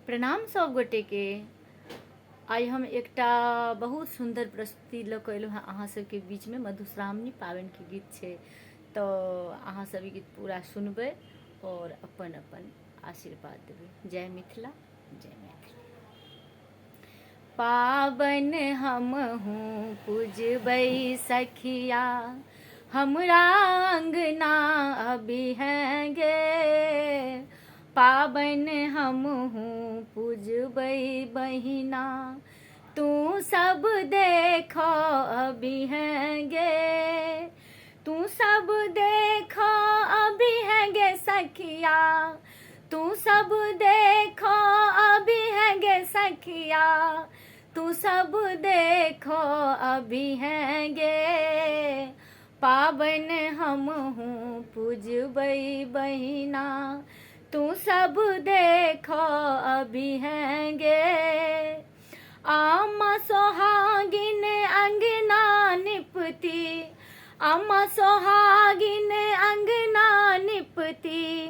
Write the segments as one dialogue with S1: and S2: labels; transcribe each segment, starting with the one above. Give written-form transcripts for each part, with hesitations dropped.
S1: प्रणाम सब गोटे के। आइ हम एकटा बहुत सुंदर प्रस्तुति लऽ कऽ अयलहुँ हँ अहाँ सबके बीच में। मधुश्रावणी पाबनि के गीत छै, तो अहाँ सब ई गीत पूरा सुनबै और अपन अपन आशीर्वाद देबै। जय मिथिला, जय मैथिली। पाबन हमहूँ पूजबै सखिया, हमरा अंगना अबिहें गे। पाबन हमहूँ पूजबै बहिना, तू सब देख अबिहें गे। तू सब देख अबिहें गे सखिया, तू सब देख अबिहें गे सखिया, तू सब देख अबिहें गे। पाबन हमहूँ पूजबै बहिना, तू सब देख अबिहें गे। अम्मा सोहागिन अंगना निपती, अम्मा सोहागिन अंगना निपती,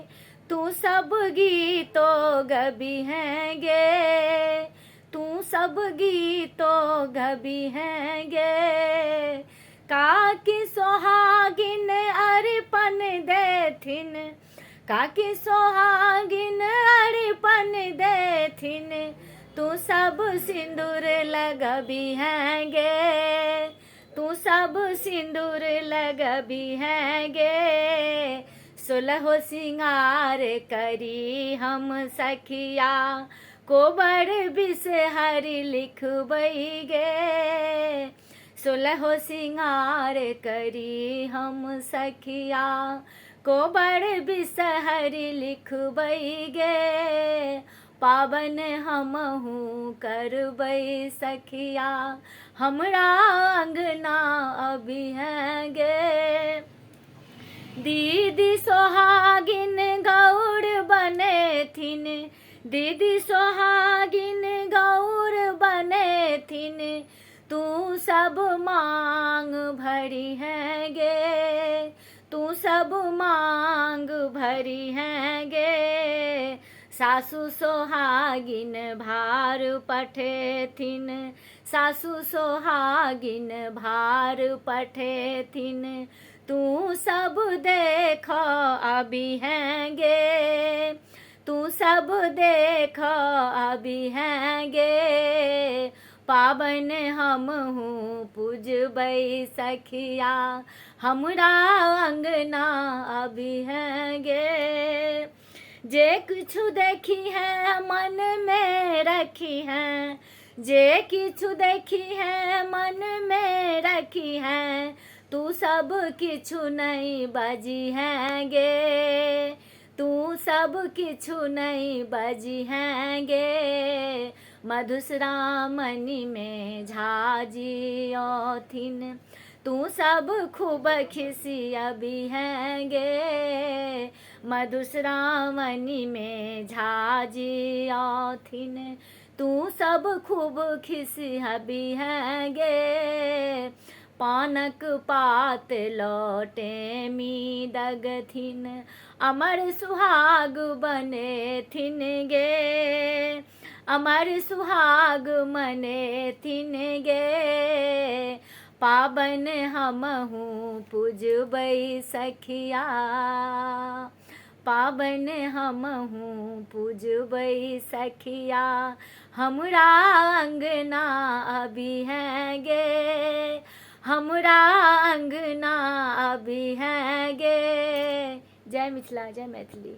S1: तू सब गीतो गबिहें गे। तू सब गीतो गबिहें गे। काकी सोहागिन अर्पण देथिन, काकी सोहागिन अर्पण देथिन, तू सब सिंदूर लगबिहें गे। तू सब सिंदूर लगबिहें गे। सोलहो सिंगार करी हम सखिया, कोबर बिसहरि लिखबै गे। सोलहो सिंगार करी हम सखिया, कोबर बिसहरि लिखबै गे। पाबन हमहूँ करबै सखिया, हमरा अंगना अबिहें गे। दीदी सोहागिन गौर बनेथिन, दीदी सोहागिन गौर बनेथिन, तू सब मांग भरिहें गे। तू सब मांग भरिहें गे। सासु सोहागिन भार पठेथिन, सासु सोहागिन भार पठेथिन, तू सब देख अबिहें गे। तू सब देख अबिहें गे। पाबन हमहूँ पूजबै सखिया, हमरा अंगना अबिहें गे। जे किछु देखी है मन में रखी है, जे किछु देखी है मन में रखी है, तू सब किछु नहीं बजिहें गे। तू सब किछु नहीं बजिहें गे। मधुश्रावणी में झाजियोथिन, तू सब खूब खिसियबिहें गे। मधुश्रावणी में झाजियोथिन, तू सब खूब खिसियबिहें गे। पानक पात लोटे दगथिन, अमर सुहाग बनेथिन गे। अमर सुहाग मनेथिन गे। पाबन हमहूँ पूजबै सखिया, पाबन हमहूँ पूजबै सखिया, हमरा अंगना अबिहें गे। हमरा अंगना अबिहें गे। जय मिथिला, जय मैथिली।